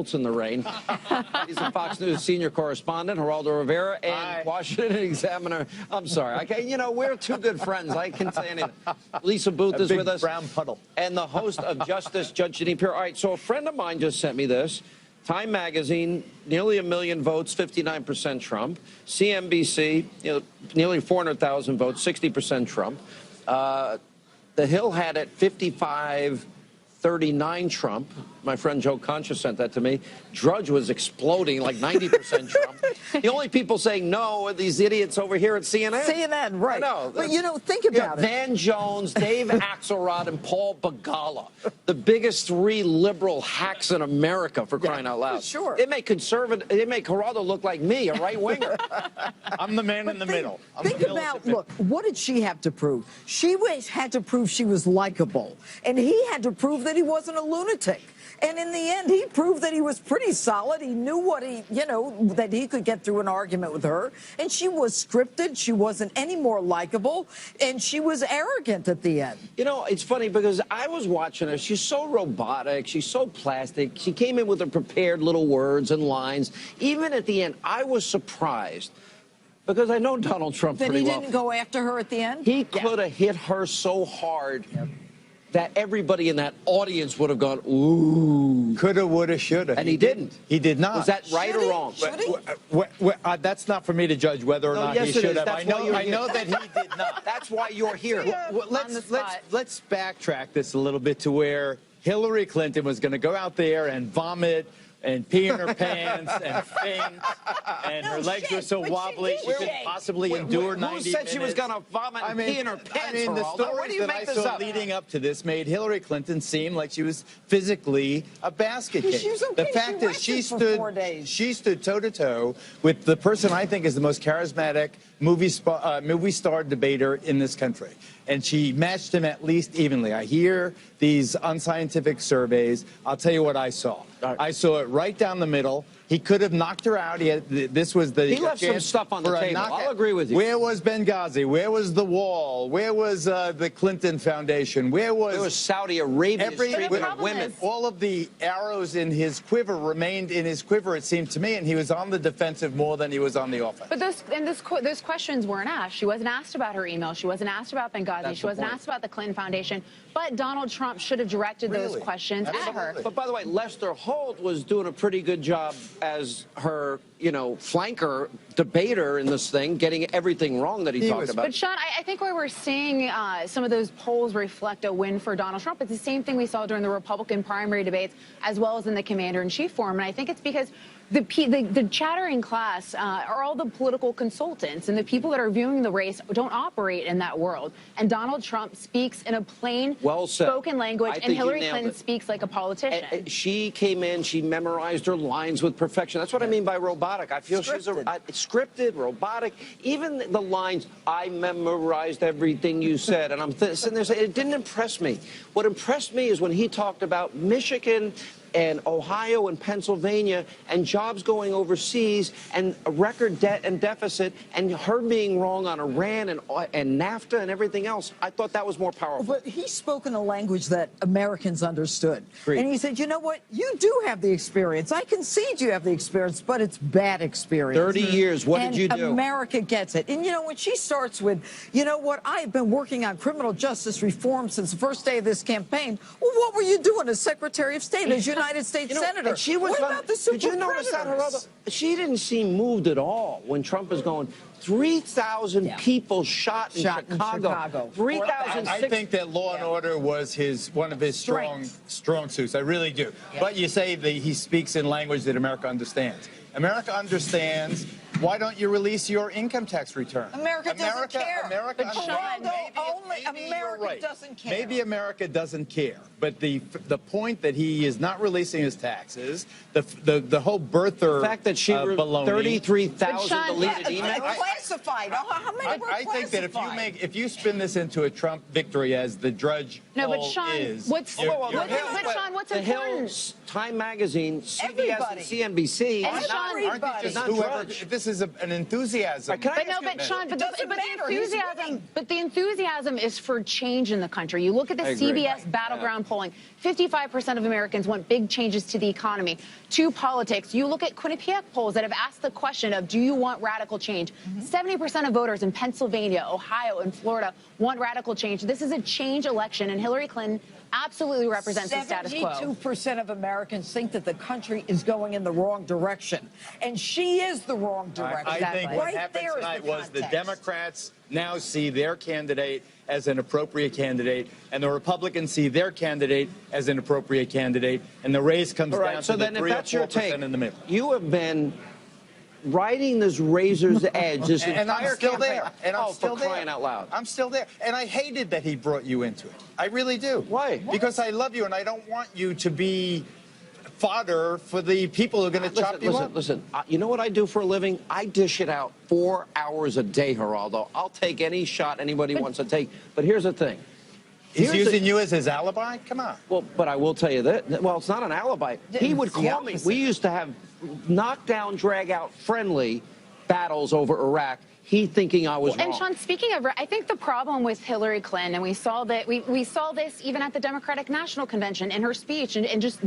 in the rain. He's a Fox News senior correspondent, Geraldo Rivera, and Washington Examiner. I'm sorry. You know, we're two good friends. I can say anything. Lisa Booth is with us. Brown puddle. And the host of Justice, Judge Jeanine Pirro. All right, so a friend of mine just sent me this. Time Magazine, nearly 1 million votes, 59% Trump. CNBC, you know, nearly 400,000 votes, 60% Trump. The Hill had it 55-39 Trump. My friend Joe Concha sent that to me. Drudge was exploding, like 90% Trump. The only people saying no are these idiots over here at CNN. CNN, right. I know. But, you know, think about it. Van Jones, Dave Axelrod, and Paul Begala. The biggest 3 liberal hacks in America, for crying out loud. Sure. It make Geraldo look like me, a right-winger. I'm the man in the middle. Think about, look, what did she have to prove? She had to prove she was likable. And he had to prove that he wasn't a lunatic. And in the end, he proved that he was pretty solid. He knew what that he could get through an argument with her. And she was scripted. She wasn't any more likable. And she was arrogant at the end. You know, it's funny because I was watching her. She's so robotic. She's so plastic. She came in with her prepared little words and lines. Even at the end, I was surprised because I know Donald Trump pretty well. That he didn't go after her at the end? He could have hit her so hard that everybody in that audience would have gone, ooh. Coulda, woulda, shoulda. And he didn't. He did not. Was that right or wrong? That's not for me to judge whether or not he should have. I know that he did not. That's why you're here. Let's backtrack this a little bit to where Hillary Clinton was going to go out there and vomit and pee in her pants and faint, and her legs were so wobbly she couldn't possibly endure 90 minutes. Who said she was going to vomit and pee in her pants, the stories that I saw leading up to this made Hillary Clinton seem like she was physically a basket case. She was okay. The fact is she stood toe-to-toe with the person I think is the most charismatic movie star debater in this country. And she matched him at least evenly. I hear these unscientific surveys. I'll tell you what I saw. I saw it right down the middle. He could have knocked her out. He left some stuff on the table. I'll agree with you. Where was Benghazi? Where was the wall? Where was the Clinton Foundation? Where was Saudi Arabia's treatment of women? All of the arrows in his quiver remained in his quiver, it seemed to me, and he was on the defensive more than he was on the offense. But those questions weren't asked. She wasn't asked about her email. She wasn't asked about Benghazi. She wasn't asked about the Clinton Foundation. But Donald Trump should have directed those questions at her. But by the way, Lester Holt was doing a pretty good job as her, flanker debater in this thing, getting everything wrong that he talked about. But Sean, I think where we're seeing some of those polls reflect a win for Donald Trump. It's the same thing we saw during the Republican primary debates as well as in the commander-in-chief forum. And I think it's because the chattering class are all the political consultants, and the people that are viewing the race don't operate in that world. And Donald Trump speaks in a plain spoken language, and Hillary Clinton speaks like a politician. And she came in, she memorized her lines with perfection. That's what I mean by robotic. I feel she's scripted, robotic. Even the lines, I memorized everything you said. And I'm sitting there saying, it didn't impress me. What impressed me is when he talked about Michigan and Ohio and Pennsylvania and jobs going overseas and a record debt and deficit and her being wrong on Iran and NAFTA and everything else. I thought that was more powerful. But he spoke in a language that Americans understood. Agreed. And he said, you know what? You do have the experience. I concede you have the experience, but it's bad experience. 30 years. What did you do? America gets it. And, when she starts with, you know what? I've been working on criminal justice reform since the first day of this campaign. Well, what were you doing as Secretary of State, as United States Senator? And she was what about the super Did you notice that, Geraldo? She didn't seem moved at all when Trump was going, 3,000 people shot in Chicago. 3,000. I think that law and order was one of his strong suits. I really do. But you say that he speaks in language that America understands. America understands. Why don't you release your income tax return? America doesn't care. America doesn't care. Maybe America doesn't care. But the point that he is not releasing his taxes, the whole birther the fact that she wrote 33,000 deleted emails. Classified. How many were I think that if you spin this into a Trump victory as the Drudge poll is, what's important? The Hill, Time Magazine, CBS, and CNBC. This is an enthusiasm. The enthusiasm is for change in the country. You look at the CBS battleground polling. 55% of Americans want big changes to the economy, to politics. You look at Quinnipiac polls that have asked the question of, do you want radical change? 70% of voters in Pennsylvania, Ohio, and Florida want radical change. This is a change election, and Hillary Clinton absolutely represents the status quo. 72% of Americans think that the country is going in the wrong direction, and she is the wrong direction. I think what happened tonight was the Democrats now see their candidate as an appropriate candidate, and the Republicans see their candidate as an appropriate candidate, and the race comes down to the 3 or 4% in the middle. You have been riding this razor's edge this and entire I'm still campaign. there. And I'm still for crying out loud. I'm still there. And I hated that he brought you into it. I really do. Why? Because I love you, and I don't want you to be fodder for the people who are going to chop you up. Listen, you know what I do for a living? I dish it out 4 hours a day, Geraldo. I'll take any shot anybody wants to take. But here's the thing. He's using you as his alibi? Come on. Well, but I will tell you that, well, it's not an alibi. He would call me. We used to have knockdown, drag-out, friendly battles over Iraq. He thinking I was wrong. And Sean, speaking of, I think the problem with Hillary Clinton, and we saw that we saw this even at the Democratic National Convention in her speech, and just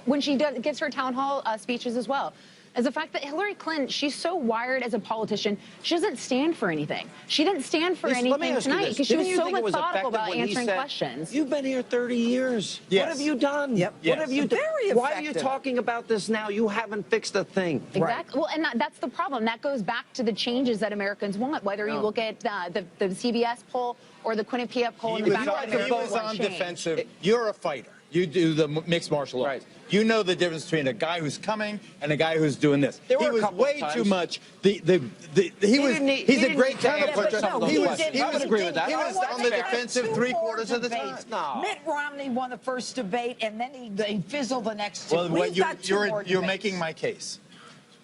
when she gives her town hall speeches as well, is the fact that Hillary Clinton, she's so wired as a politician, she doesn't stand for anything. She didn't stand for anything tonight because she was so methodical about answering questions. You've been here 30 years. Yes. What have you done? Yep. What have you done? Very Why are you effective. talking about this now? You haven't fixed a thing. Exactly. Well, and that's the problem. That goes back to the changes that Americans want, whether you look at the CBS poll or the Quinnipiac poll. He in the was, back of he was on defensive. You're a fighter. You do the mixed martial arts. Right. You know the difference between a guy who's coming and a guy who's doing this. There were he a was couple of way times. too much. He's a great counterpuncher. He was agree with that. He was on the defensive 3/4 of the time. No. Mitt Romney won the first debate, and then he fizzled the next two. Well, We've got two more you're debates. making my case.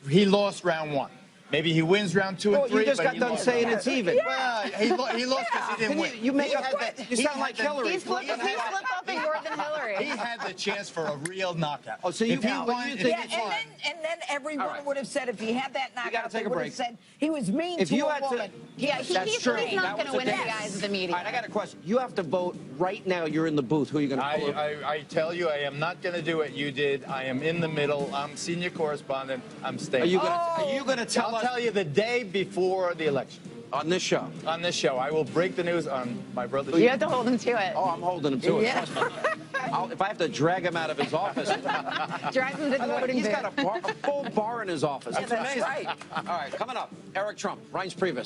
He lost round 1. Maybe he wins round 2 and 3. You just but got he done lost saying round it's one. even. Well, he lost because he didn't win. You make He up. had that- You he sound had like the- Hillary. He's flip-flopping more than Hillary. He had the chance for a real knockout. Oh, so you If he now, won, you if think he it's won- and then everyone All right. would have said if he had that gotta knockout, take they a would break. have said he was mean If to you a had to- woman. Yeah, That's he's true. not That going to was win the in the case. eyes of the media. All right, I got a question. You have to vote right now. You're in the booth. Who are you going to pull? I tell you, I am not going to do what you did. I am in the middle. I'm senior correspondent. I'm staying. Are you going to tell I'll us tell you the day before the election. on this show? On this show, I will break the news on my brother's You show. have to hold him to it. Oh, I'm holding him to it. Yeah. Trust me. If I have to drag him out of his office, Drive him to the voting he's booth. got a full bar in his office. Yeah, that's right. All right, coming up, Eric Trump, Reince Priebus.